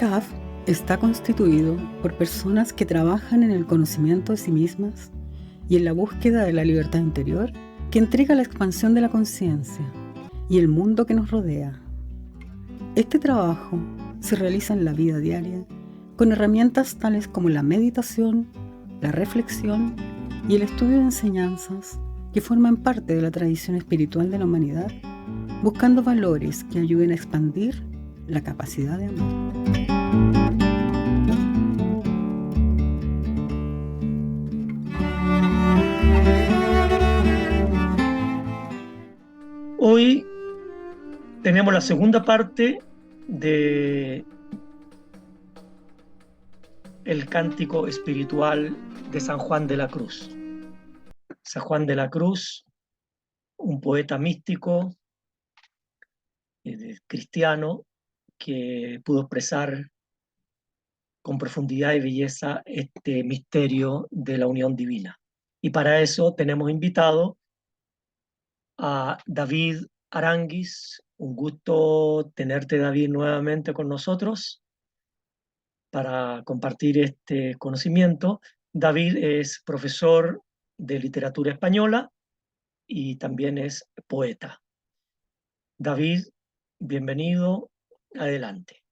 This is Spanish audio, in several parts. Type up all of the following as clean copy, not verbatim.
CAF está constituido por personas que trabajan en el conocimiento de sí mismas y en la búsqueda de la libertad interior que entrega la expansión de la conciencia y el mundo que nos rodea. Este trabajo se realiza en la vida diaria con herramientas tales como la meditación, la reflexión y el estudio de enseñanzas que forman parte de la tradición espiritual de la humanidad, buscando valores que ayuden a expandir la capacidad de amar. Hoy tenemos la segunda parte de el cántico espiritual de San Juan de la Cruz. San Juan de la Cruz, un poeta místico, cristiano, que pudo expresar con profundidad y belleza este misterio de la unión divina. Y para eso tenemos invitado a David Aranguis. Un gusto tenerte, David, nuevamente con nosotros para compartir este conocimiento. David es profesor de literatura española y también es poeta. David, bienvenido, adelante.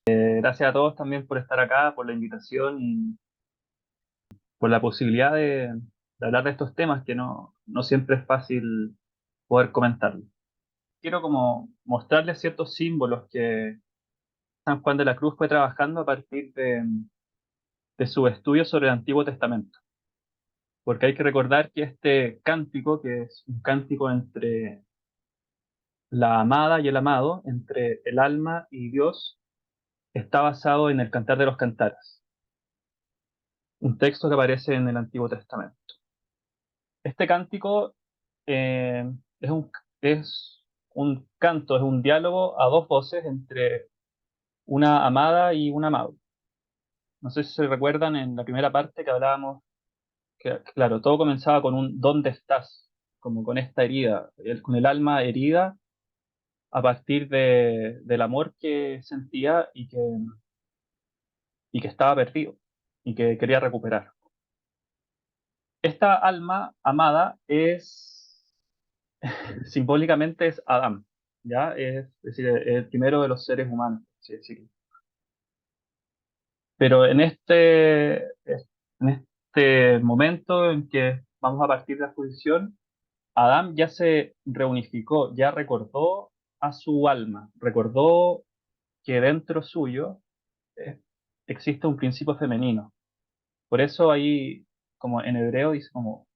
Gracias a todos también por estar acá, por la invitación y por la posibilidad de hablar de estos temas que no siempre es fácil poder comentarlos. Quiero como mostrarles ciertos símbolos que San Juan de la Cruz fue trabajando a partir de su estudio sobre el Antiguo Testamento. Porque hay que recordar que este cántico, que es un cántico entre la amada y el amado, entre el alma y Dios, está basado en el Cantar de los Cantares, un texto que aparece en el Antiguo Testamento. Este cántico eh, es un canto, es un diálogo a dos voces entre una amada y un amado. No sé si se recuerdan en la primera parte que hablábamos que, claro, todo comenzaba con un ¿dónde estás? Como con esta herida, con el alma herida a partir del amor que sentía y que estaba perdido y que quería recuperar. Esta alma amada simbólicamente es Adán, ¿ya? Es decir, el primero de los seres humanos, por así decirlo. Pero en este momento en que vamos a partir de la judicial, Adán ya se reunificó, ya recordó a su alma, recordó que dentro suyo eh, existe un principio femenino. Por eso ahí, como en hebreo, dice como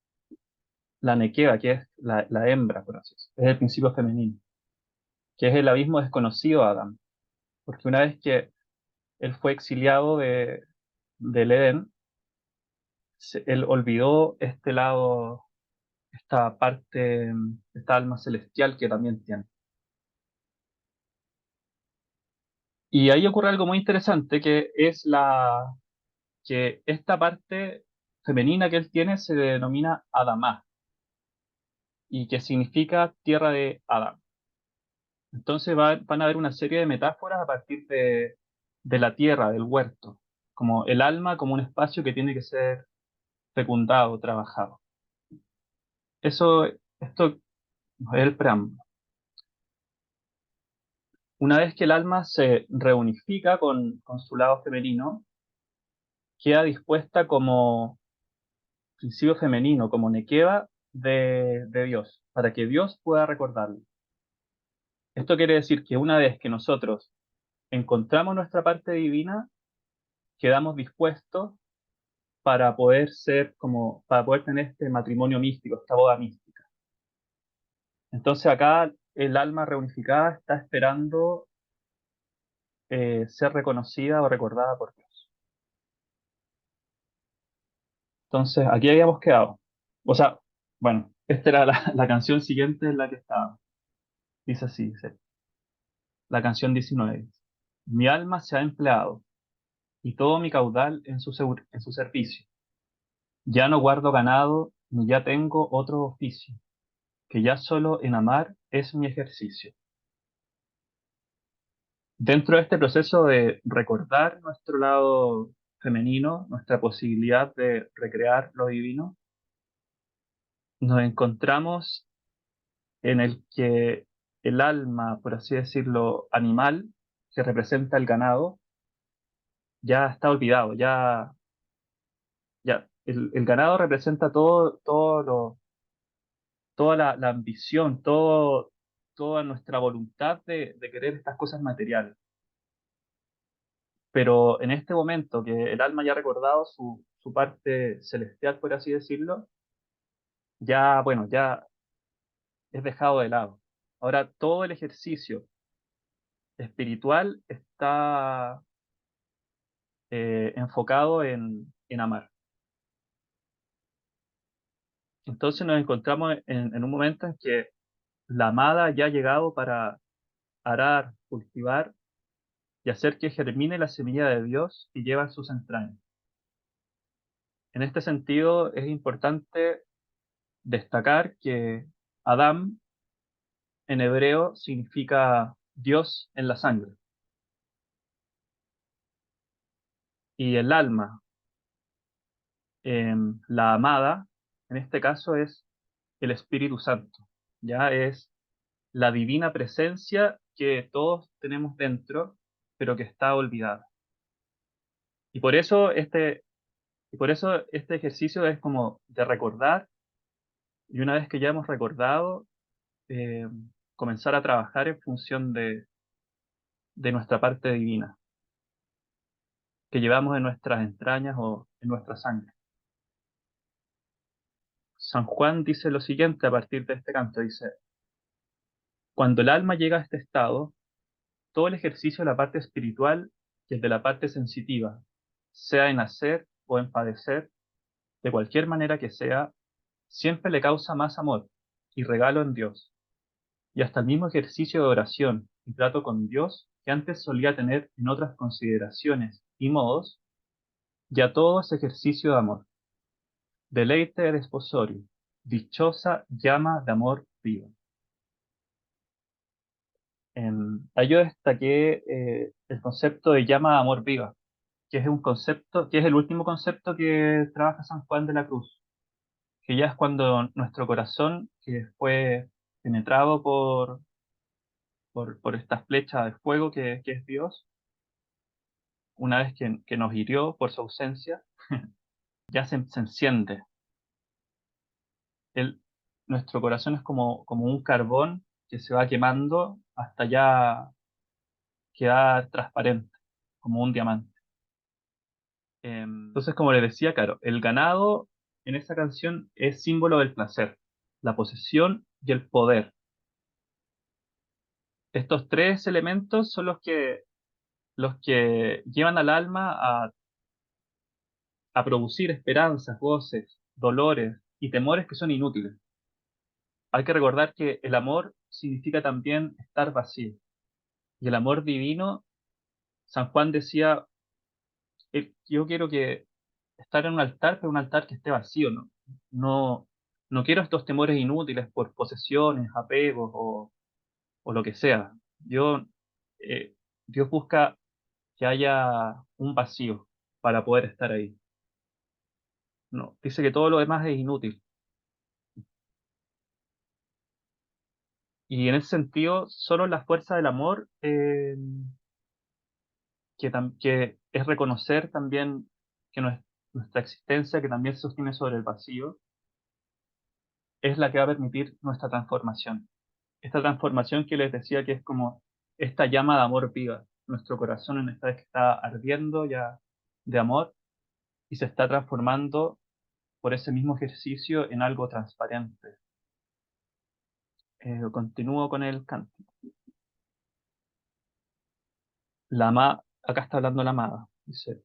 la nequeva, que es la hembra, por así decirlo, es el principio femenino, que es el abismo desconocido a Adán. Porque una vez que él fue exiliado del Edén, él olvidó este lado, esta parte, esta alma celestial que también tiene. Y ahí ocurre algo muy interesante, que es que esta parte femenina que él tiene se denomina Adamá, y que significa tierra de Adán. Entonces van a haber una serie de metáforas a partir de la tierra, del huerto, como el alma como un espacio que tiene que ser fecundado, trabajado. Esto es el preámbulo. Una vez que el alma se reunifica con su lado femenino, queda dispuesta como principio femenino, como nequeva de Dios, para que Dios pueda recordarlo. Esto quiere decir que una vez que nosotros encontramos nuestra parte divina, quedamos dispuestos para poder tener este matrimonio místico, esta boda mística. Entonces acá el alma reunificada está esperando ser reconocida o recordada por Dios. Entonces aquí habíamos quedado. O sea, bueno, esta era la canción siguiente en la que estaba. Dice así, dice, la canción 19. Mi alma se ha empleado y todo mi caudal en su servicio. Ya no guardo ganado ni ya tengo otro oficio, que ya solo en amar es mi ejercicio. Dentro de este proceso de recordar nuestro lado femenino, nuestra posibilidad de recrear lo divino, nos encontramos en el que el alma, por así decirlo, animal, que representa el ganado, ya está olvidado, ya el ganado representa toda la ambición, toda nuestra voluntad de querer estas cosas materiales. Pero en este momento que el alma ya ha recordado su parte celestial, por así decirlo, ya, bueno, ya es dejado de lado. Ahora todo el ejercicio espiritual está enfocado en amar. Entonces nos encontramos en un momento en que la amada ya ha llegado para arar, cultivar y hacer que germine la semilla de Dios y lleva en sus entrañas. En este sentido, es importante destacar que Adam en hebreo significa Dios en la sangre. Y el alma, la amada, en este caso es el Espíritu Santo. Ya es la divina presencia que todos tenemos dentro, pero que está olvidada. Y por eso este ejercicio es como de recordar, y una vez que ya hemos recordado, eh, comenzar a trabajar en función de nuestra parte divina, que llevamos en nuestras entrañas o en nuestra sangre. San Juan dice lo siguiente a partir de este canto, dice, cuando el alma llega a este estado, todo el ejercicio de la parte espiritual y el de la parte sensitiva, sea en hacer o en padecer, de cualquier manera que sea, siempre le causa más amor y regalo en Dios, y hasta el mismo ejercicio de oración y trato con Dios que antes solía tener en otras consideraciones y modos, ya todo es ejercicio de amor. Deleite de desposorio, dichosa llama de amor viva. Ahí yo destaqué el concepto de llama de amor viva, que es un concepto, que es el último concepto que trabaja San Juan de la Cruz, que ya es cuando nuestro corazón, que fue penetrado por esta flecha de fuego que es Dios, una vez que nos hirió por su ausencia, ya se enciende. El, Nuestro corazón es como un carbón que se va quemando hasta ya quedar transparente, como un diamante. Entonces, como les decía, claro, el ganado en esa canción es símbolo del placer, la posesión y el poder. Estos tres elementos son los que llevan al alma a producir esperanzas, goces, dolores y temores que son inútiles. Hay que recordar que el amor significa también estar vacío. Y el amor divino, San Juan decía, yo quiero que estar en un altar, pero un altar que esté vacío, ¿no? No, no quiero estos temores inútiles por posesiones, apegos o lo que sea. Eh, Dios busca que haya un vacío para poder estar ahí. No, dice que todo lo demás es inútil. Y en ese sentido, solo la fuerza del amor, que es reconocer también que nuestra existencia, que también se sostiene sobre el vacío, es la que va a permitir nuestra transformación. Esta transformación que les decía que es como esta llama de amor viva. Nuestro corazón en esta vez que está ardiendo ya de amor y se está transformando por ese mismo ejercicio en algo transparente. Continúo con el canto. Acá está hablando la amada. Dice,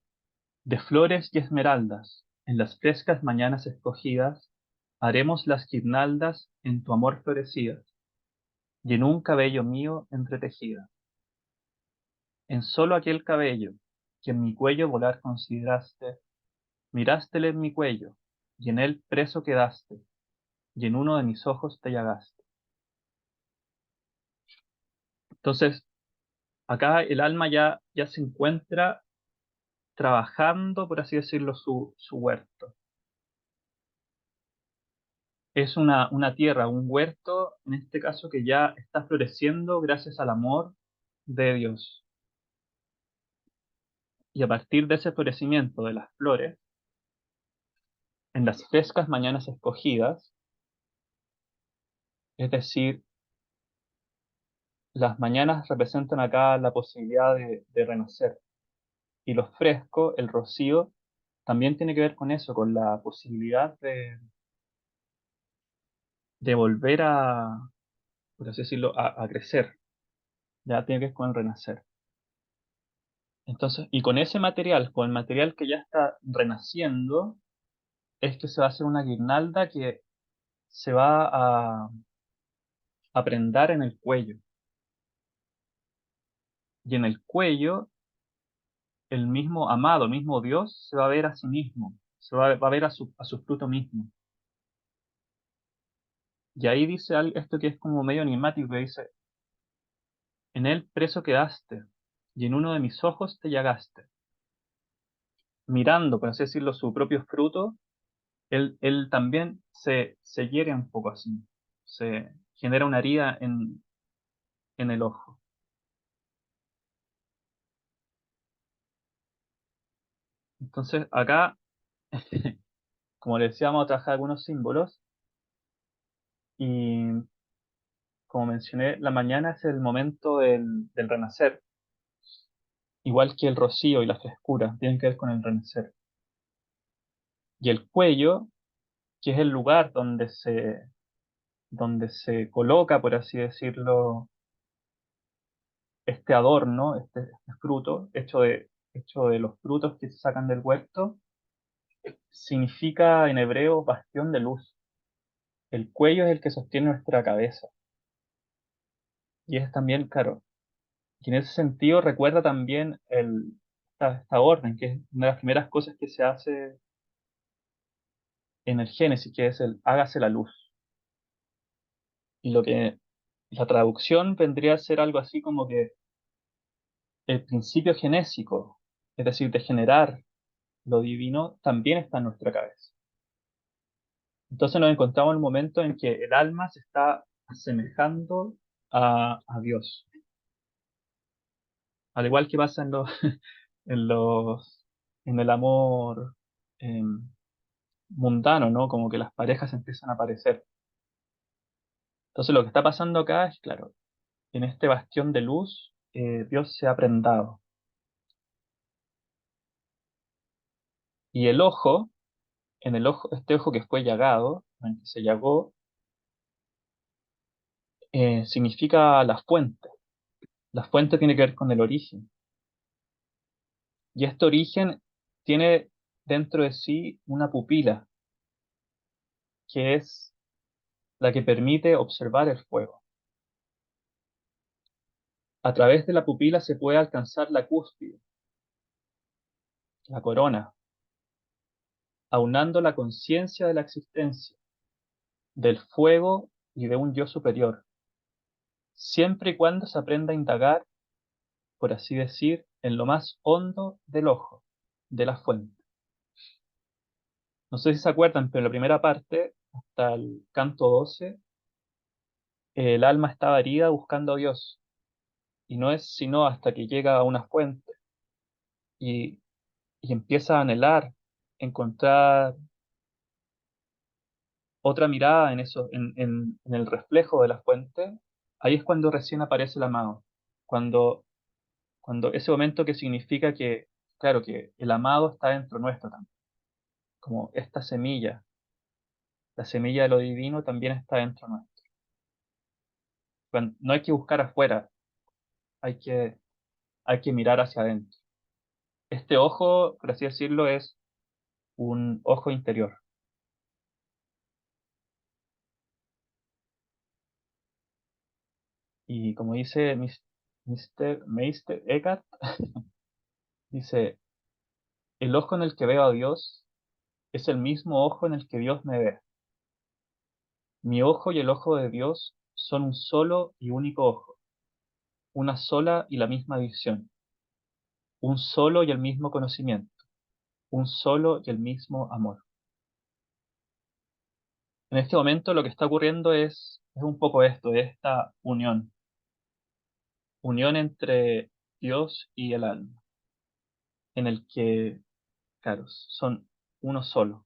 de flores y esmeraldas, en las frescas mañanas escogidas, haremos las guirnaldas en tu amor florecidas, y en un cabello mío entretejida. En solo aquel cabello que en mi cuello volar consideraste, mirástele en mi cuello, y en él preso quedaste, y en uno de mis ojos te llagaste. Entonces, acá el alma ya se encuentra trabajando, por así decirlo, su huerto. Es una tierra, un huerto, en este caso, que ya está floreciendo gracias al amor de Dios. Y a partir de ese florecimiento de las flores, en las frescas mañanas escogidas, es decir, las mañanas representan acá la posibilidad de renacer. Y lo fresco, el rocío, también tiene que ver con eso, con la posibilidad de volver por así decirlo, a crecer. Ya tiene que ver con el renacer. Entonces, y con ese material, con el material que ya está renaciendo, es que se va a hacer una guirnalda que se va a prendar en el cuello. Y en el cuello, el mismo amado, el mismo Dios, se va a ver a sí mismo, va a ver a su fruto mismo. Y ahí dice esto que es como medio enigmático, que dice, en él preso quedaste, y en uno de mis ojos te llagaste. Mirando, por así decirlo, su propio fruto, él también se hiere un poco así, se genera una herida en el ojo. Entonces, acá, como le decía, vamos a trabajar algunos símbolos, y como mencioné, la mañana es el momento del renacer, igual que el rocío y la frescura, tienen que ver con el renacer. Y el cuello, que es el lugar donde se coloca, por así decirlo, este adorno, este fruto, hecho de los frutos que se sacan del huerto, significa en hebreo bastión de luz. El cuello es el que sostiene nuestra cabeza. Y es también, claro, y en ese sentido recuerda también esta orden, que es una de las primeras cosas que se hace en el Génesis, que es el hágase la luz. Y lo que la traducción vendría a ser algo así como que el principio genésico, es decir, de generar lo divino, también está en nuestra cabeza. Entonces nos encontramos en un momento en que el alma se está asemejando a Dios. Al igual que pasa en en el amor eh, mundano, ¿no? Como que las parejas empiezan a aparecer. Entonces lo que está pasando acá es, claro, en este bastión de luz, Dios se ha prendado. Y el ojo, este ojo que fue llagado, en el que se llagó, significa la fuente. La fuente tiene que ver con el origen. Y este origen tiene dentro de sí una pupila, que es la que permite observar el fuego. A través de la pupila se puede alcanzar la cúspide, la corona, aunando la conciencia de la existencia, del fuego y de un yo superior, siempre y cuando se aprenda a indagar, por así decir, en lo más hondo del ojo, de la fuente. No sé si se acuerdan, pero en la primera parte, hasta el canto 12, el alma estaba herida buscando a Dios, y no es sino hasta que llega a una fuente y, y empieza a anhelar encontrar otra mirada en eso, en el reflejo de la fuente, ahí es cuando recién aparece el amado. Cuando, cuando ese momento que significa que, claro, que el amado está dentro nuestro también. Como esta semilla, la semilla de lo divino también está dentro nuestro. No hay que buscar afuera, hay hay que mirar hacia adentro. Este ojo, por así decirlo, es un ojo interior. Y como dice Meister Eckhart, dice, el ojo en el que veo a Dios es el mismo ojo en el que Dios me ve. Mi ojo y el ojo de Dios son un solo y único ojo. una sola y la misma visión, un solo y el mismo conocimiento, un solo y el mismo amor. En este momento lo que está ocurriendo es un poco esto, esta unión entre Dios y el alma, en el que, claro, son uno solo.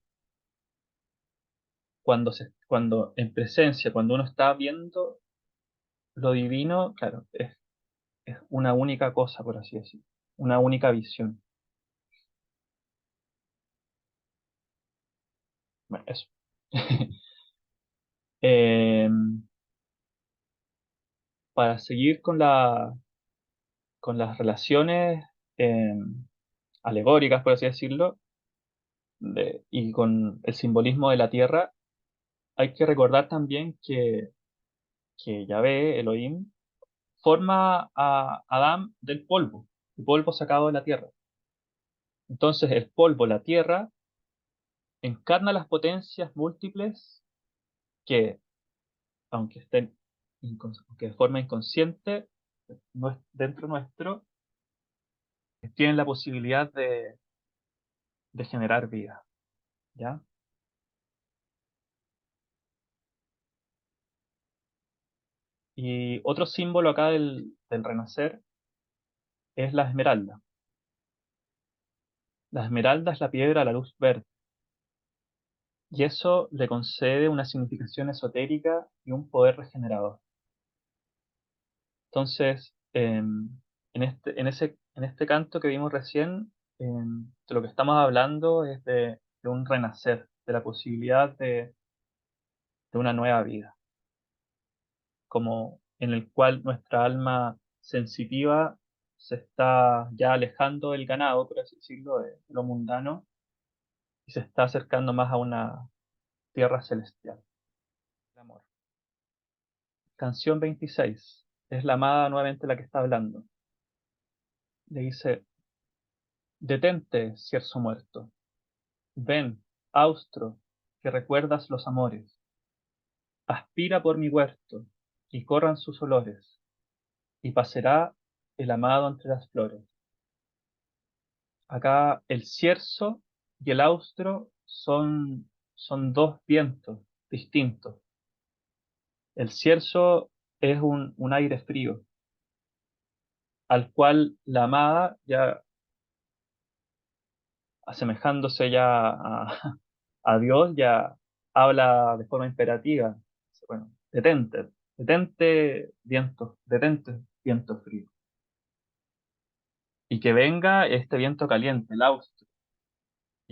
Cuando en presencia, cuando uno está viendo lo divino, claro, es una única cosa, por así decirlo, una única visión. Bueno, eso. Em, para seguir con las relaciones alegóricas, por así decirlo, y con el simbolismo de la tierra, hay que recordar también que Yahvé, Elohim, forma a Adán del polvo sacado de la tierra. Entonces el polvo, la tierra, encarna las potencias múltiples que, aunque estén aunque de forma inconsciente, dentro nuestro, tienen la posibilidad de generar vida. ¿Ya? Y otro símbolo acá del renacer es la esmeralda. La esmeralda es la piedra a la luz verde, y eso le concede una significación esotérica y un poder regenerador. Entonces, en este canto que vimos recién, de lo que estamos hablando es de un renacer, de la posibilidad de una nueva vida, como en el cual nuestra alma sensitiva se está ya alejando del ganado, por así decirlo, de lo mundano, y se está acercando más a una tierra celestial. El amor. Canción 26. Es la amada nuevamente la que está hablando. Le dice: detente, cierzo muerto. Ven, austro, que recuerdas los amores. Aspira por mi huerto, y corran sus olores, y pasará el amado entre las flores. Acá el cierzo y el austro son dos vientos distintos. El cierzo es un aire frío, al cual la amada, ya asemejándose ya a Dios, ya habla de forma imperativa. Bueno, detente, viento frío. Y que venga este viento caliente, el austro.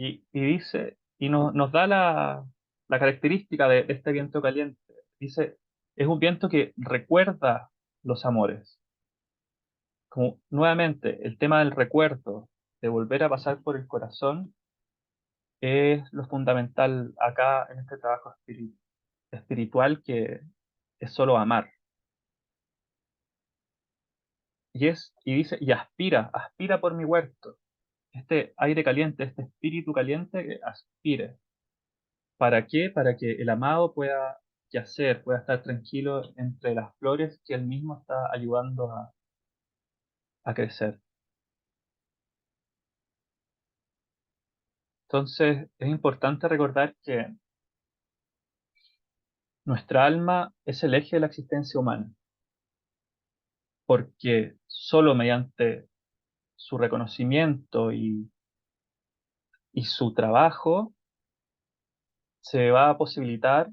Y dice, y nos da la característica de este viento caliente. Dice, es un viento que recuerda los amores. Como nuevamente, el tema del recuerdo, de volver a pasar por el corazón, es lo fundamental acá en este trabajo espiritual, que es solo amar. Y dice, y aspira por mi huerto. Este aire caliente, este espíritu caliente que aspire. ¿Para qué? Para que el amado pueda yacer, pueda estar tranquilo entre las flores que él mismo está ayudando a crecer. Entonces, es importante recordar que nuestra alma es el eje de la existencia humana, porque solo mediante su reconocimiento y su trabajo se va a posibilitar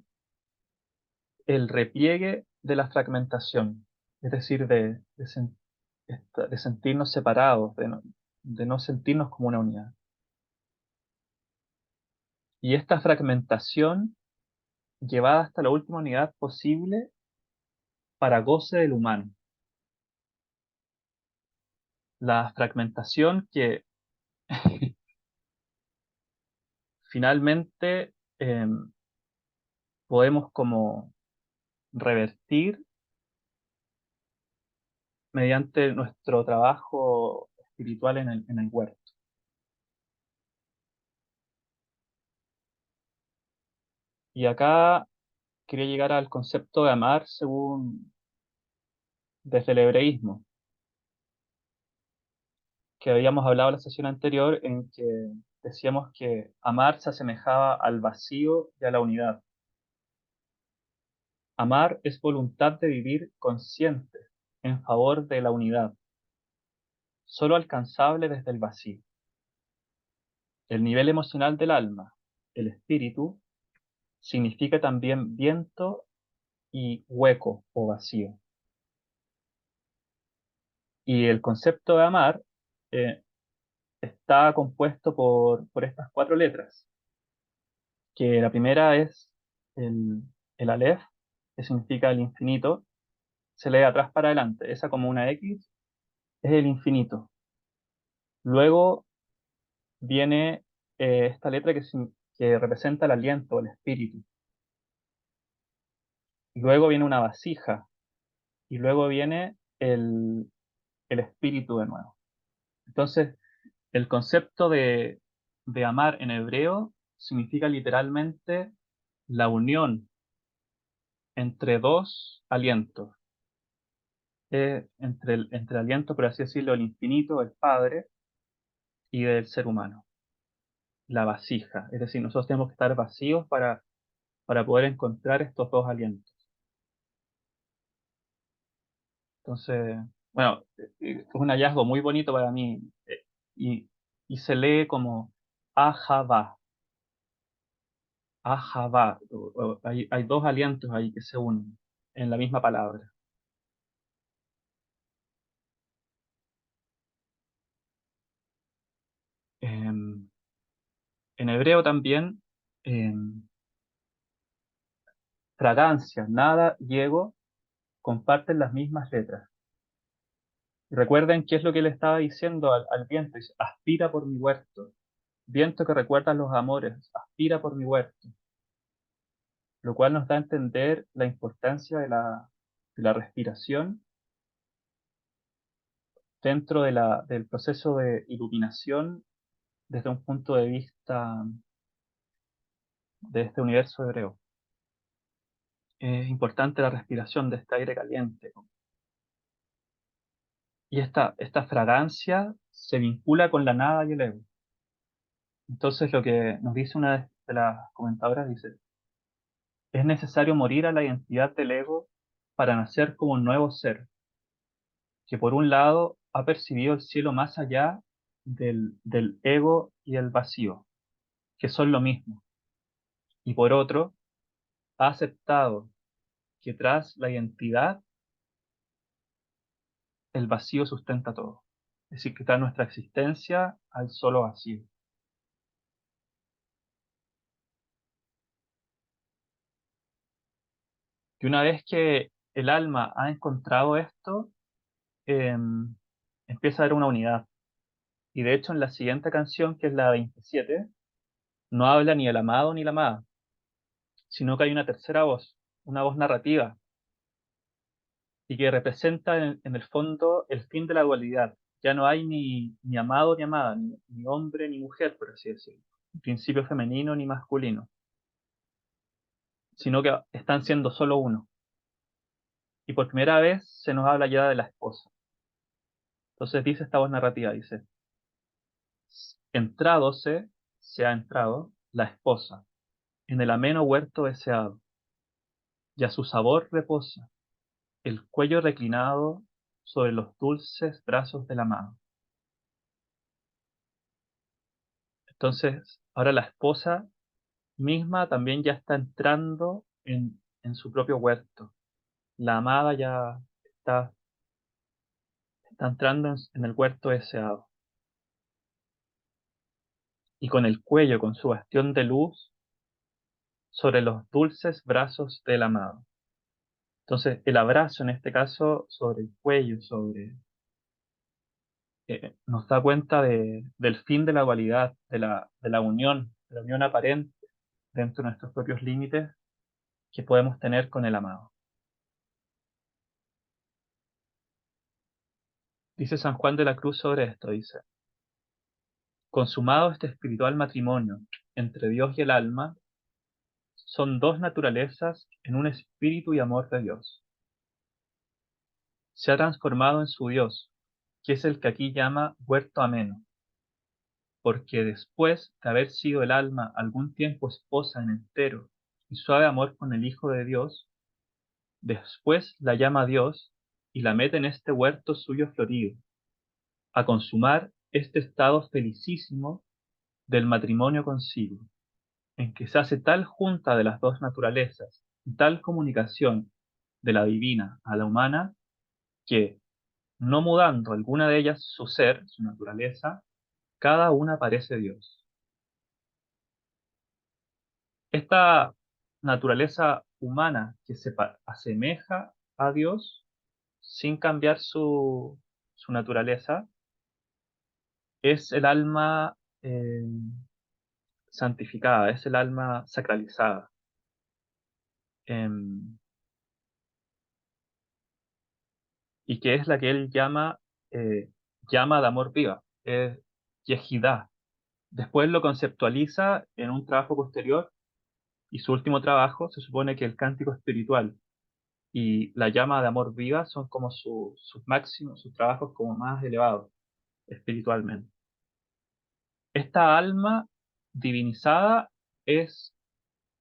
el repliegue de la fragmentación, es decir, de sentirnos separados, de no sentirnos como una unidad. Y esta fragmentación llevada hasta la última unidad posible para goce del humano. La fragmentación que finalmente podemos como revertir mediante nuestro trabajo espiritual en el huerto. Y acá quería llegar al concepto de amar desde el hebreísmo. que habíamos hablado en la sesión anterior, en que decíamos que amar se asemejaba al vacío y a la unidad. Amar es voluntad de vivir consciente en favor de la unidad, solo alcanzable desde el vacío. El nivel emocional del alma, el espíritu, significa también viento y hueco o vacío. Y el concepto de amar está compuesto por estas 4 letras, que la primera es el Aleph, que significa el infinito, se lee atrás para adelante, esa como una X, es el infinito. Luego viene esta letra que representa el aliento, el espíritu. Luego viene una vasija, y luego viene el espíritu de nuevo. Entonces, el concepto de amar en hebreo significa literalmente la unión entre 2 alientos, entre el aliento, por así decirlo, el infinito, el Padre, y del ser humano, la vasija. Es decir, nosotros tenemos que estar vacíos para poder encontrar estos 2 alientos. Entonces, bueno, es un hallazgo muy bonito para mí, y, y se lee como Ahava. Ahava. Hay 2 alientos ahí que se unen en la misma palabra. En hebreo también, fragancia, nada y ego comparten las mismas letras. Y recuerden qué es lo que le estaba diciendo al viento. Dice, aspira por mi huerto. Viento que recuerda los amores, aspira por mi huerto. Lo cual nos da a entender la importancia de la respiración dentro del proceso de iluminación desde un punto de vista de este universo hebreo. Es importante la respiración de este aire caliente. Y esta fragancia se vincula con la nada y el ego. Entonces lo que nos dice una de las comentadoras dice, es necesario morir a la identidad del ego para nacer como un nuevo ser, que por un lado ha percibido el cielo más allá del ego y el vacío, que son lo mismo, y por otro ha aceptado que tras la identidad el vacío sustenta todo. Es decir, que tras nuestra existencia hay solo vacío. Y una vez que el alma ha encontrado esto, empieza a haber una unidad. Y de hecho en la siguiente canción, que es la 27, no habla ni el amado ni la amada, sino que hay una tercera voz, una voz narrativa, y que representa en el fondo el fin de la dualidad. Ya no hay ni amado ni amada, ni hombre ni mujer, por así decirlo, ni principio femenino ni masculino, sino que están siendo solo uno. Y por primera vez se nos habla ya de la esposa. Entonces dice esta voz narrativa, dice, entrádose, se ha entrado, la esposa, en el ameno huerto deseado, y a su sabor reposa, el cuello reclinado sobre los dulces brazos del amado. Entonces, ahora la esposa misma también ya está entrando en su propio huerto. La amada ya está entrando en el huerto deseado. Y con el cuello, con su bastión de luz, sobre los dulces brazos del amado. Entonces, el abrazo en este caso sobre el cuello, nos da cuenta del fin de la dualidad, de la unión aparente dentro de nuestros propios límites que podemos tener con el amado. Dice San Juan de la Cruz sobre esto, dice, consumado este espiritual matrimonio entre Dios y el alma, son 2 naturalezas en un espíritu y amor de Dios. Se ha transformado en su Dios, que es el que aquí llama huerto ameno, porque después de haber sido el alma algún tiempo esposa en entero y suave amor con el Hijo de Dios, después la llama a Dios y la mete en este huerto suyo florido, a consumar este estado felicísimo del matrimonio consigo, en que se hace tal junta de las dos naturalezas y tal comunicación de la divina a la humana, que, no mudando alguna de ellas su ser, su naturaleza, cada una parece Dios. Esta naturaleza humana que se asemeja a Dios sin cambiar su naturaleza es el alma santificada, es el alma sacralizada. em, y que es la que él llama de amor viva, es Yehidá. Después lo conceptualiza en un trabajo posterior y su último trabajo se supone que el cántico espiritual y la llama de amor viva son como sus máximos, sus trabajos como más elevados espiritualmente. Esta alma divinizada es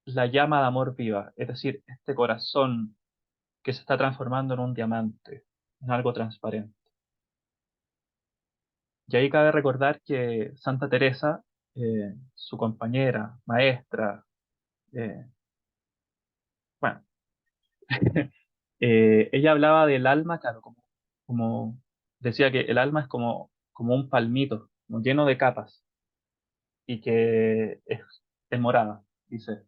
la llama de amor viva, es decir, este corazón que se está transformando en un diamante, en algo transparente. Y ahí cabe recordar que Santa Teresa, su compañera, maestra, eh, bueno, ella hablaba del alma, claro, como decía que el alma es como un palmito, como lleno de capas, y que es morada, dice,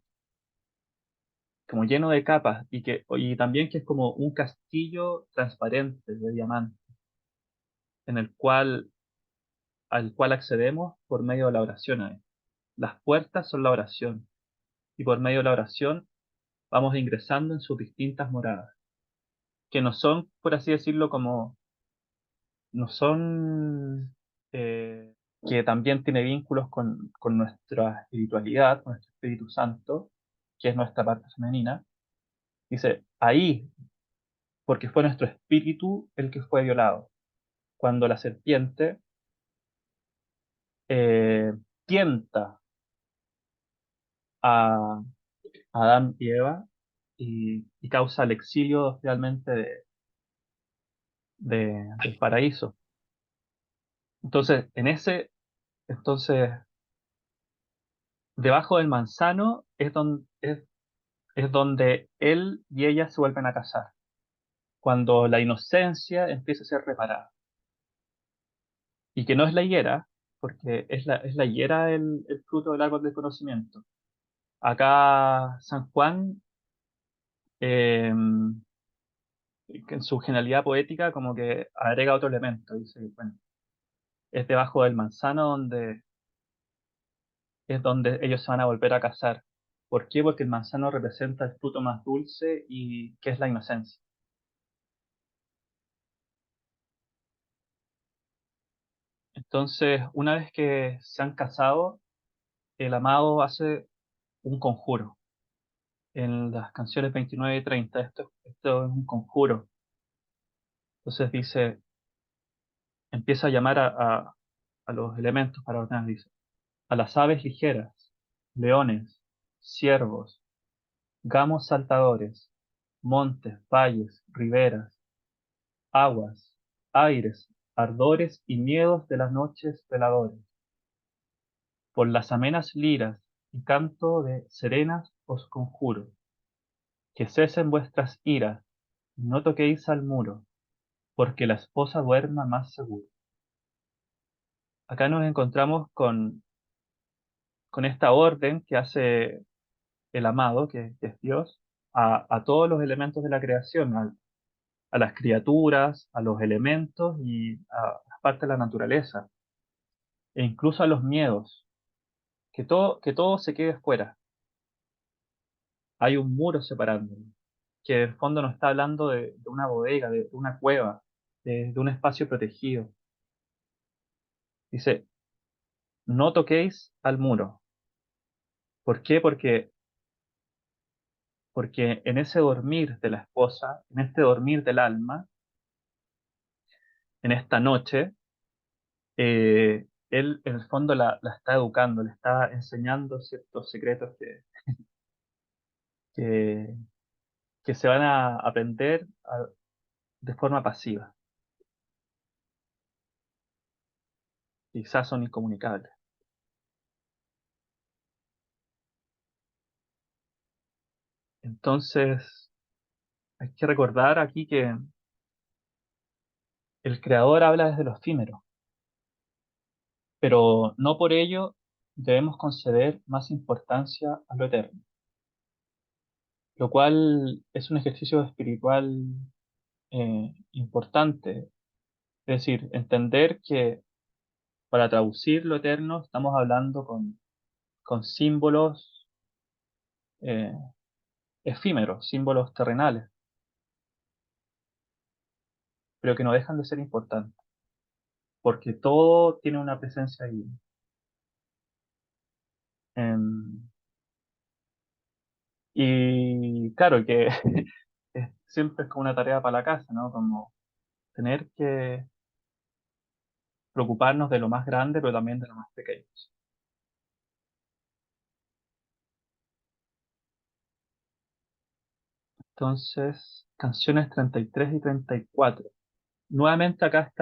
como lleno de capas, y también que es como un castillo transparente de diamante, en el cual, al cual accedemos por medio de la oración a él. Las puertas son la oración, y por medio de la oración vamos ingresando en sus distintas moradas, que no son, por así decirlo, no son, que también tiene vínculos con nuestra espiritualidad, con nuestro Espíritu Santo, que es nuestra parte femenina. Dice, ahí, porque fue nuestro espíritu el que fue violado, cuando la serpiente eh, tienta a Adán y Eva y causa el exilio realmente del paraíso. Entonces, entonces, debajo del manzano es donde él y ella se vuelven a casar, cuando la inocencia empieza a ser reparada. Y que no es la higuera, porque es la higuera el fruto del árbol del conocimiento. Acá San Juan, eh, en su genialidad poética, como que agrega otro elemento. Dice, bueno, es debajo del manzano es donde ellos se van a volver a casar. ¿Por qué? Porque el manzano representa el fruto más dulce y que es la inocencia. Entonces, una vez que se han casado, el amado hace un conjuro. En las canciones 29 y 30, esto es un conjuro. Entonces dice, empieza a llamar a los elementos para ordenar, dice, a las aves ligeras, leones, ciervos, gamos saltadores, montes, valles, riberas, aguas, aires, ardores y miedos de las noches veladores. Por las amenas liras y canto de serenas os conjuro, que cesen vuestras iras, y no toquéis al muro, porque la esposa duerma más seguro. Acá nos encontramos con esta orden que hace el amado, que es Dios, a todos los elementos de la creación, a las criaturas, a los elementos y a las partes de la naturaleza, e incluso a los miedos, que todo se quede fuera. Hay un muro separándolo, que en el fondo nos está hablando de una bodega, de una cueva, de un espacio protegido. Dice, no toquéis al muro. ¿Por qué? Porque en ese dormir de la esposa, en este dormir del alma, en esta noche, él en el fondo la está educando, le está enseñando ciertos secretos que, que se van a aprender de forma pasiva. Quizás son incomunicables. Entonces, hay que recordar aquí que el creador habla desde lo efímero, pero no por ello debemos conceder más importancia a lo eterno, lo cual es un ejercicio espiritual importante. Es decir, entender que para traducir lo eterno estamos hablando con símbolos eh, efímeros, símbolos terrenales, pero que no dejan de ser importantes, porque todo tiene una presencia ahí. Em, y claro que siempre es como una tarea para la casa, ¿no? Como tener que preocuparnos de lo más grande, pero también de lo más pequeño. Entonces, canciones 33 y 34. Nuevamente acá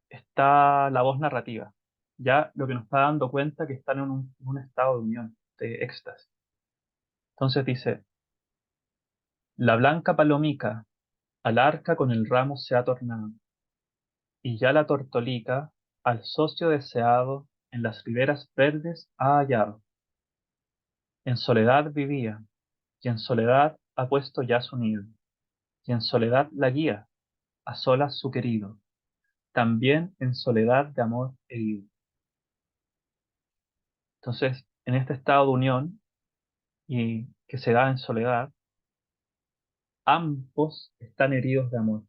está la voz narrativa, ya lo que nos está dando cuenta que están en un estado de unión, de éxtasis. Entonces dice, la blanca palomica al arca con el ramo se ha tornado, y ya la tortolica al socio deseado en las riberas verdes ha hallado. En soledad vivía, y en soledad ha puesto ya su nido, y en soledad la guía, a solas su querido, también en soledad de amor herido. Entonces, en este estado de unión y que se da en soledad, ambos están heridos de amor.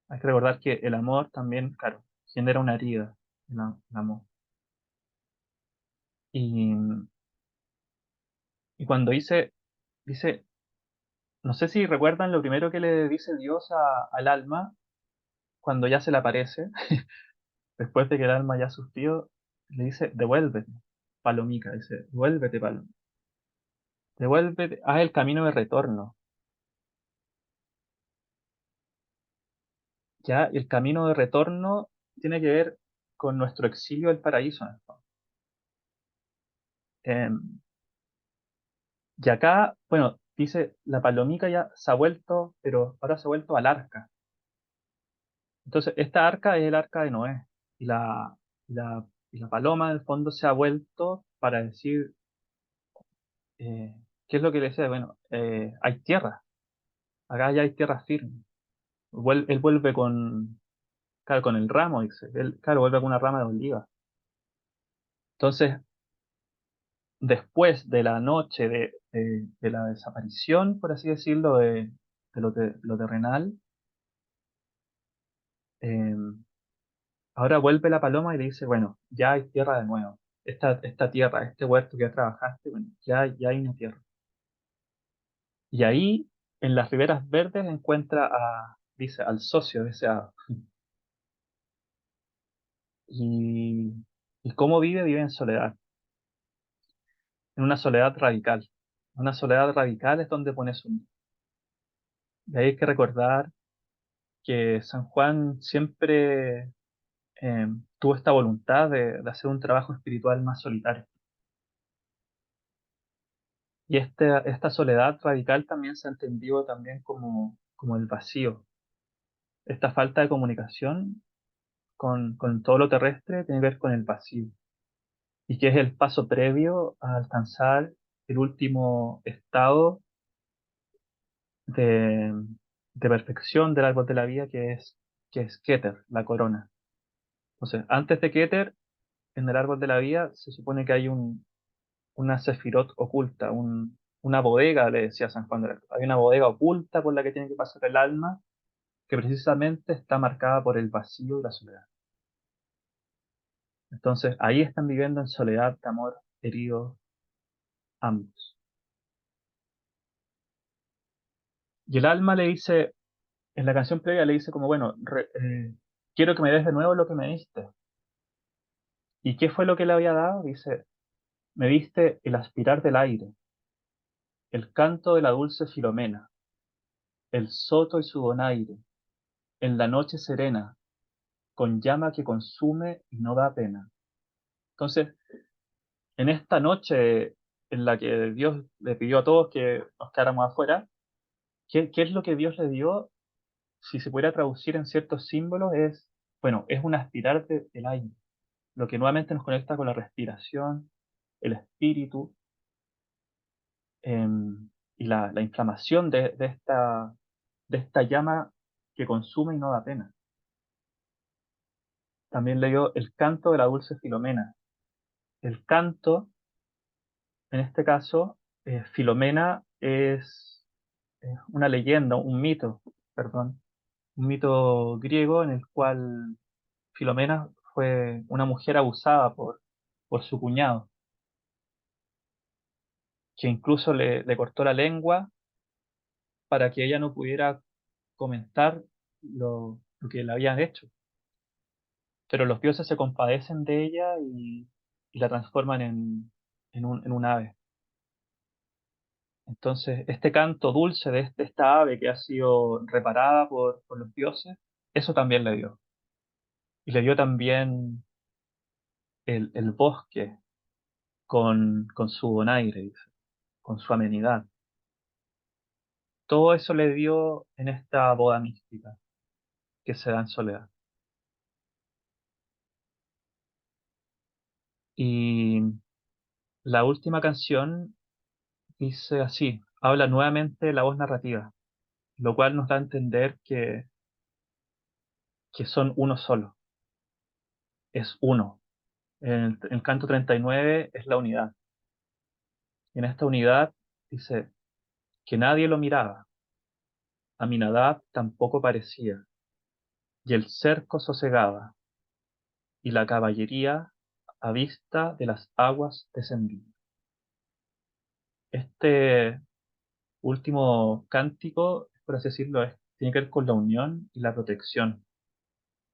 Hay que recordar que el amor también, claro, genera una herida, el amor. Y, y cuando dice, no sé si recuerdan lo primero que le dice Dios al alma cuando ya se le aparece, después de que el alma ya ha suspirado, le dice, devuélvete, palomica, dice, devuélvete, paloma, devuélvete, haz el camino de retorno. Ya el camino de retorno tiene que ver con nuestro exilio del paraíso, en el fondo. Y acá, bueno, dice, la palomica ya se ha vuelto, pero ahora se ha vuelto al arca. Entonces, esta arca es el arca de Noé. Y la paloma, en el fondo, se ha vuelto para decir, ¿qué es lo que le decía? Bueno, hay tierra, acá ya hay tierra firme. Él vuelve claro, con el ramo, dice. Él, claro, vuelve con una rama de oliva. Entonces, después de la noche de la desaparición, por así decirlo, de lo terrenal, eh, ahora vuelve la paloma y le dice, bueno, ya hay tierra de nuevo. Esta tierra, este huerto que ya trabajaste, bueno, ya hay una tierra. Y ahí, en las riberas verdes, encuentra dice, al socio deseado. Y, y cómo vive, vive en soledad, en una soledad radical. Una soledad radical es donde pone su nido. Y ahí hay que recordar que San Juan siempre tuvo esta voluntad de hacer un trabajo espiritual más solitario. Y esta soledad radical también se ha entendido también como el vacío. Esta falta de comunicación con todo lo terrestre tiene que ver con el vacío. Y que es el paso previo a alcanzar el último estado de, de perfección del árbol de la vida, que es Keter, la corona. Entonces, antes de Keter, en el árbol de la vida, se supone que hay una sefirot oculta, una bodega, le decía San Juan de la Cruz. Hay una bodega oculta por la que tiene que pasar el alma, que precisamente está marcada por el vacío y la soledad. Entonces, ahí están viviendo en soledad de amor heridos ambos. Y el alma le dice, en la canción previa le dice como, bueno, quiero que me des de nuevo lo que me diste. ¿Y qué fue lo que le había dado? Dice, me diste el aspirar del aire, el canto de la dulce Filomena, el soto y su donaire, en la noche serena, con llama que consume y no da pena. Entonces, en esta noche en la que Dios le pidió a todos que nos quedáramos afuera, ¿qué es lo que Dios le dio? Si se pudiera traducir en ciertos símbolos, es, bueno, es un aspirar del aire, lo que nuevamente nos conecta con la respiración, el espíritu, y la inflamación de esta llama que consume y no da pena. También le dio el canto de la dulce Filomena. El canto, en este caso, Filomena es una leyenda, un mito, perdón, un mito griego en el cual Filomena fue una mujer abusada por su cuñado, que incluso le cortó la lengua para que ella no pudiera comentar lo que le habían hecho. Pero los dioses se compadecen de ella y la transforman en un ave. Entonces, este canto dulce de esta ave que ha sido reparada por los dioses, eso también le dio. Y le dio también el bosque con su donaire, dice, con su amenidad. Todo eso le dio en esta boda mística que se da en soledad. Y la última canción dice así, habla nuevamente la voz narrativa, lo cual nos da a entender que son uno solo, es uno. En el canto 39 es la unidad. Y en esta unidad dice que nadie lo miraba, Aminadab tampoco parecía, y el cerco sosegaba, y la caballería a vista de las aguas descendía. Este último cántico, por así decirlo, tiene que ver con la unión y la protección.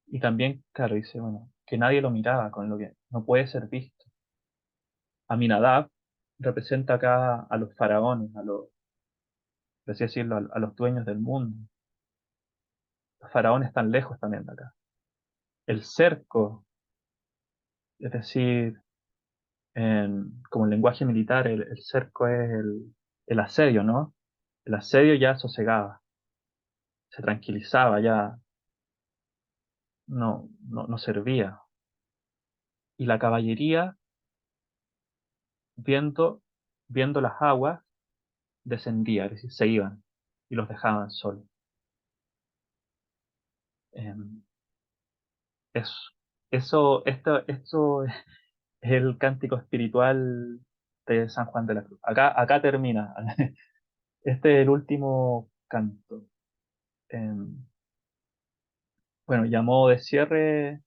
Y también, claro, dice, bueno, que nadie lo miraba, con lo que no puede ser visto. Aminadab representa acá a los faraones, por así decirlo, a los dueños del mundo. Los faraones están lejos también de acá. El cerco, es decir, como en lenguaje militar, el cerco es el asedio, ¿no? El asedio ya sosegaba, se tranquilizaba, ya no servía. Y la caballería, viendo, viendo las aguas, descendía, es decir, se iban y los dejaban solos. Em, es, esto es el cántico espiritual de San Juan de la Cruz. Acá termina. Este es el último canto. Em, bueno, y a modo de cierre,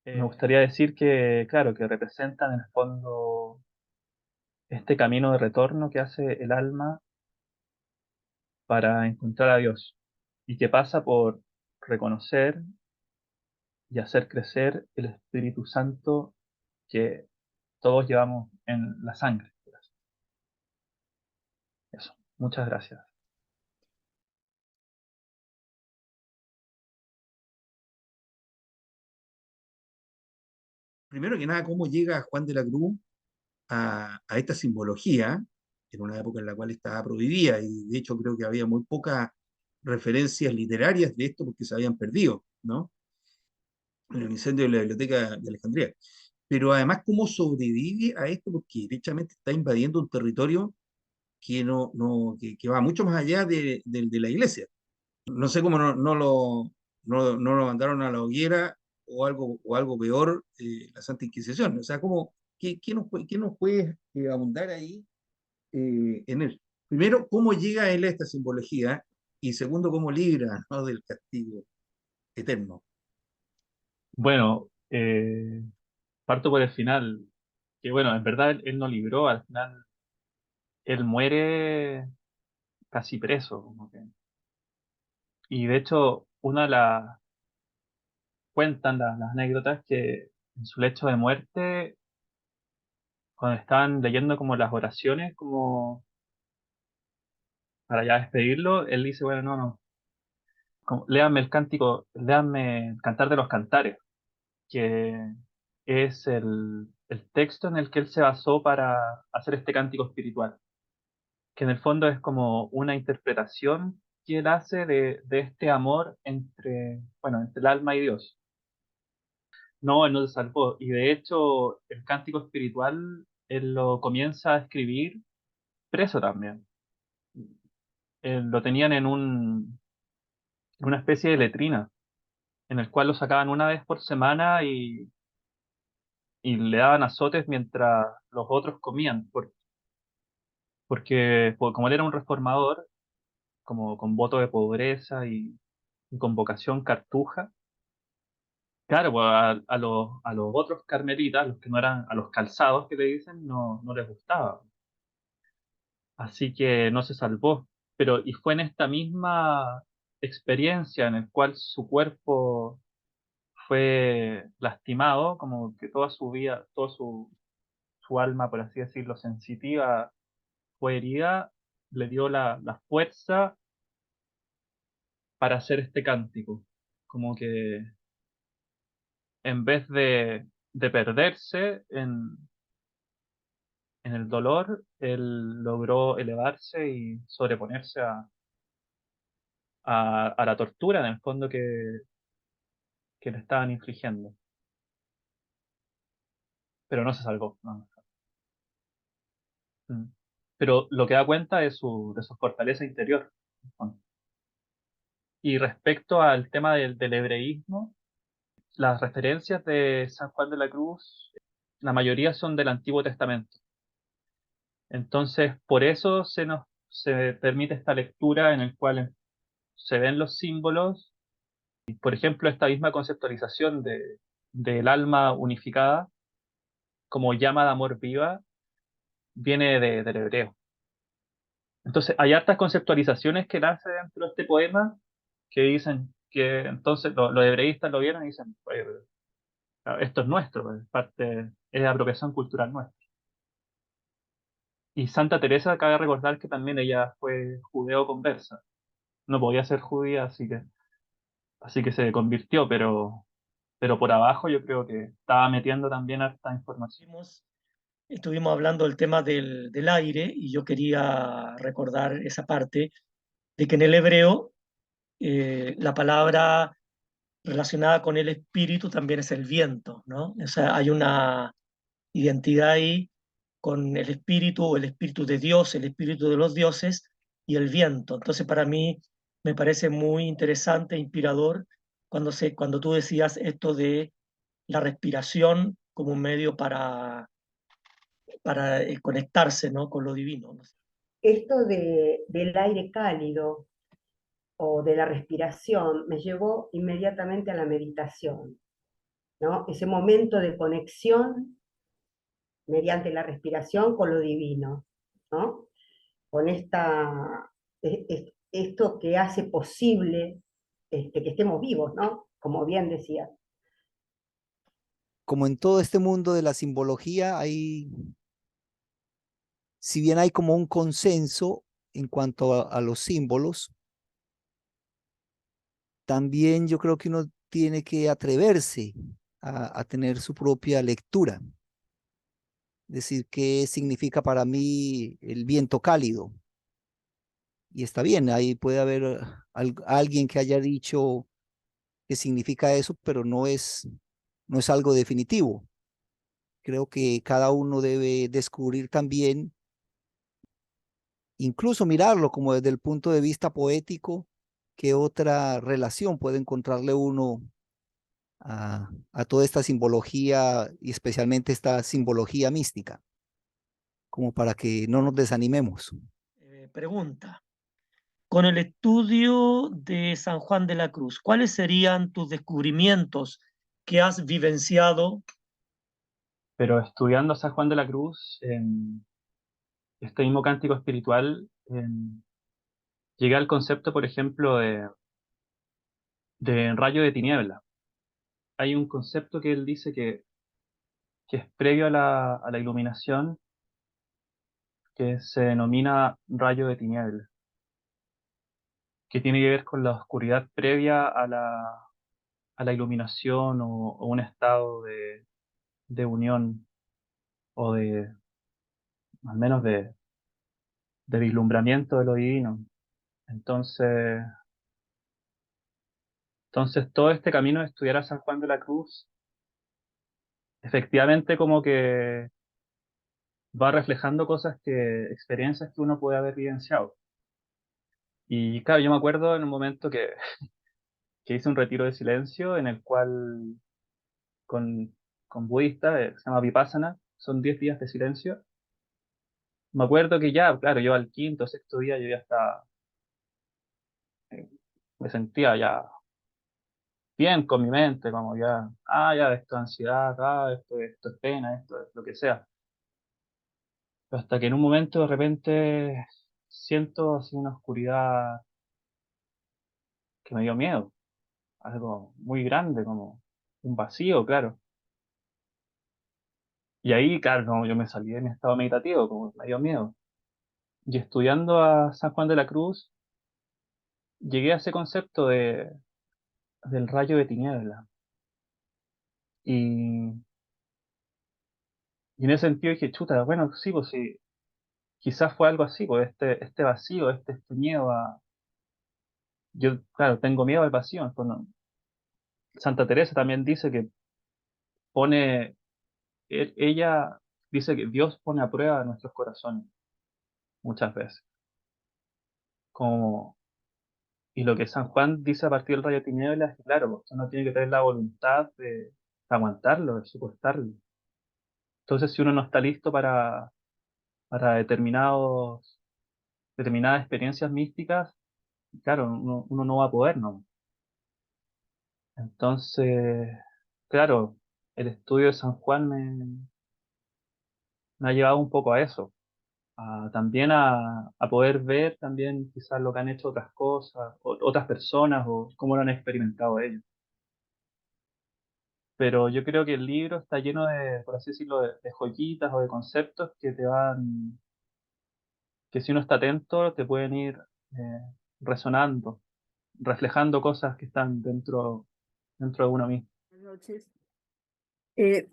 me gustaría decir que, claro, que representan en el fondo este camino de retorno que hace el alma para encontrar a Dios y que pasa por reconocer y hacer crecer el Espíritu Santo que todos llevamos en la sangre. Eso. Muchas gracias. Primero que nada, ¿cómo llega Juan de la Cruz a esta simbología en una época en la cual estaba prohibida? Y de hecho creo que había muy pocas referencias literarias de esto porque se habían perdido, ¿no? En el incendio de la biblioteca de Alejandría. Pero además, ¿cómo sobrevive a esto? Porque derechamente está invadiendo un territorio que va mucho más allá de la iglesia. No sé cómo no lo mandaron a la hoguera o algo peor, la Santa Inquisición. O sea, ¿qué nos puede abundar ahí en él? Primero, ¿cómo llega él a esta simbología? Y segundo, ¿cómo libra, ¿no?, del castigo eterno? Bueno, parto por el final, que bueno, en verdad él no libró, al final él muere casi preso, como que Y de hecho, una de las cuentan las anécdotas que en su lecho de muerte, cuando estaban leyendo como las oraciones, como para ya despedirlo, él dice, bueno, no, no, léanme el cántico, léanme el Cantar de los Cantares, que es el texto en el que él se basó para hacer este cántico espiritual, que en el fondo es como una interpretación que él hace de este amor entre, bueno, entre el alma y Dios. No, él no se salvó. Y de hecho, el cántico espiritual, él lo comienza a escribir preso también. Lo tenían en una especie de letrina, en el cual lo sacaban una vez por semana y le daban azotes mientras los otros comían, porque como él era un reformador, como con voto de pobreza y con vocación cartuja, claro, pues a los otros carmelitas, los que no eran, a los calzados que le dicen, no les gustaba. Así que no se salvó. Pero, y fue en esta misma experiencia en el cual su cuerpo fue lastimado, como que toda su vida, toda su alma, por así decirlo, sensitiva, fue herida, le dio la fuerza para hacer este cántico. Como que en vez de perderse en el dolor, él logró elevarse y sobreponerse a la tortura, en el fondo, que le estaban infligiendo. Pero no se salvó. No. Mm. Pero lo que da cuenta es de su fortaleza interior. Y respecto al tema del hebreísmo, las referencias de San Juan de la Cruz, la mayoría son del Antiguo Testamento. Entonces, por eso se permite esta lectura en el cual se ven los símbolos. Y, por ejemplo, esta misma conceptualización del alma unificada como llama de amor viva viene del hebreo. Entonces, hay hartas conceptualizaciones que él hace dentro de este poema que dicen que entonces los hebreístas lo vieron y dicen, "Oye, esto es nuestro, es parte, es apropiación cultural nuestra". Y Santa Teresa, cabe recordar que también ella fue judeo-conversa. No podía ser judía, así que se convirtió, pero por abajo yo creo que estaba metiendo también harta información. Estuvimos hablando del tema del aire y yo quería recordar esa parte de que en el hebreo la palabra relacionada con el espíritu también es el viento, ¿no? O sea, hay una identidad ahí con el espíritu de Dios, el espíritu de los dioses y el viento. Entonces, para mí me parece muy interesante, inspirador, cuando tú decías esto de la respiración como un medio para conectarse, ¿no? Con lo divino, ¿no? Esto del aire cálido o de la respiración me llevó inmediatamente a la meditación, ¿no? Ese momento de conexión mediante la respiración con lo divino, ¿no? Con esto que hace posible que estemos vivos, ¿no? Como bien decía. Como en todo este mundo de la simbología, si bien hay como un consenso en cuanto a los símbolos, también yo creo que uno tiene que atreverse a tener su propia lectura. Es decir, ¿qué significa para mí el viento cálido? Y está bien, ahí puede haber alguien que haya dicho que significa eso, pero no es algo definitivo. Creo que cada uno debe descubrir también, incluso mirarlo como desde el punto de vista poético, qué otra relación puede encontrarle uno a toda esta simbología y especialmente esta simbología mística, como para que no nos desanimemos. Pregunta. Con el estudio de San Juan de la Cruz, ¿cuáles serían tus descubrimientos que has vivenciado? Pero estudiando San Juan de la Cruz, en este mismo cántico espiritual, llegué al concepto, por ejemplo, de rayo de tiniebla. Hay un concepto que él dice que es previo a la iluminación, que se denomina rayo de tiniebla, que tiene que ver con la oscuridad previa a la iluminación o un estado de unión o al menos de vislumbramiento de lo divino. Entonces, entonces todo este camino de estudiar a San Juan de la Cruz, efectivamente como que va reflejando experiencias que uno puede haber vivenciado. Y claro, yo me acuerdo en un momento que hice un retiro de silencio en el cual con, con budistas, se llama Vipassana, son 10 días de silencio. Me acuerdo que ya, claro, yo al quinto, sexto día yo ya estaba, eh, me sentía ya bien con mi mente, como ya, ya, esto es ansiedad, esto es pena, esto es lo que sea. Hasta que en un momento de repente siento así una oscuridad que me dio miedo, algo muy grande, como un vacío, claro. Y ahí, claro, como yo me salí de mi estado meditativo, como me dio miedo. Y estudiando a San Juan de la Cruz, llegué a ese concepto del rayo de tiniebla. Y, y en ese sentido dije, chuta, bueno, sí, pues sí, quizás fue algo así, pues este vacío, este miedo a... Yo, claro, tengo miedo al vacío. Bueno, Santa Teresa también dice que pone, ella dice que Dios pone a prueba nuestros corazones muchas veces. Como, y lo que San Juan dice a partir del rayo de tinieblas es que, claro, pues, uno tiene que tener la voluntad de aguantarlo, de soportarlo. Entonces, si uno no está listo para determinadas experiencias místicas, claro, uno no va a poder, ¿no? Entonces, claro, el estudio de San Juan me ha llevado un poco a eso, también a poder ver también quizás lo que han hecho otras cosas, otras personas o cómo lo han experimentado ellos. Pero yo creo que el libro está lleno de, por así decirlo, de joyitas o de conceptos que si uno está atento, te pueden ir eh, resonando, reflejando cosas que están dentro de uno mismo. Buenas noches.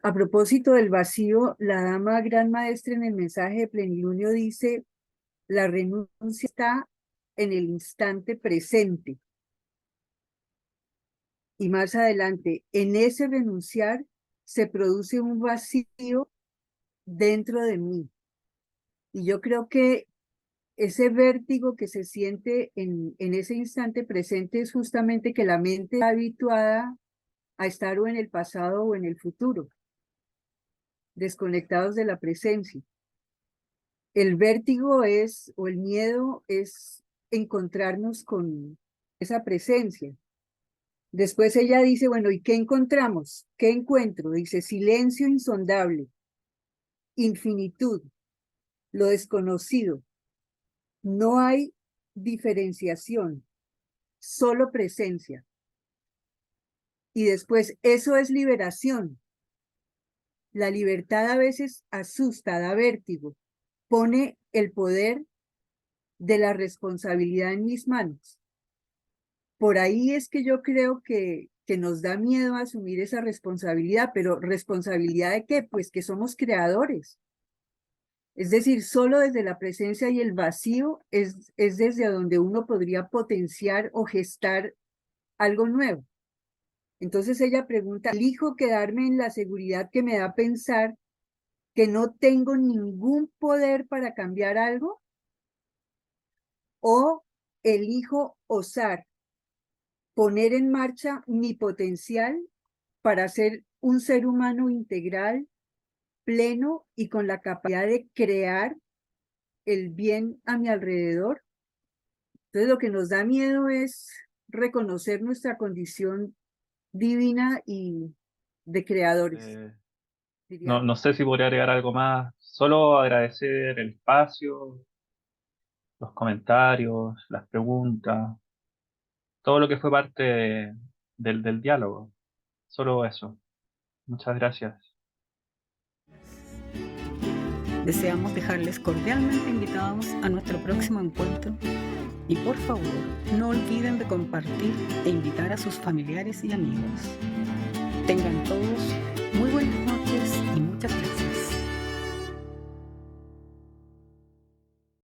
A propósito del vacío, la dama gran maestra en el mensaje de plenilunio dice, la renuncia está en el instante presente. Y más adelante, en ese renunciar se produce un vacío dentro de mí. Y yo creo que ese vértigo que se siente en ese instante presente es justamente que la mente está habituada a estar o en el pasado o en el futuro, desconectados de la presencia. El vértigo es, o el miedo es encontrarnos con esa presencia. Después ella dice, bueno, ¿y qué encontramos? ¿Qué encuentro? Dice, silencio insondable, infinitud, lo desconocido. No hay diferenciación, solo presencia. Y después, eso es liberación. La libertad a veces asusta, da vértigo, pone el poder de la responsabilidad en mis manos. Por ahí es que yo creo que nos da miedo asumir esa responsabilidad, pero ¿responsabilidad de qué? Pues que somos creadores. Es decir, solo desde la presencia y el vacío es desde donde uno podría potenciar o gestar algo nuevo. Entonces ella pregunta, ¿elijo quedarme en la seguridad que me da pensar que no tengo ningún poder para cambiar algo? ¿O elijo osar, poner en marcha mi potencial para ser un ser humano integral, pleno y con la capacidad de crear el bien a mi alrededor? Entonces lo que nos da miedo es reconocer nuestra condición divina y de creadores, Eh, diría. no sé si podría agregar algo más, solo agradecer el espacio, los comentarios, las preguntas, todo lo que fue parte del diálogo. Solo eso. Muchas gracias. Deseamos dejarles cordialmente invitados a nuestro próximo encuentro y por favor no olviden de compartir e invitar a sus familiares y amigos. Tengan todos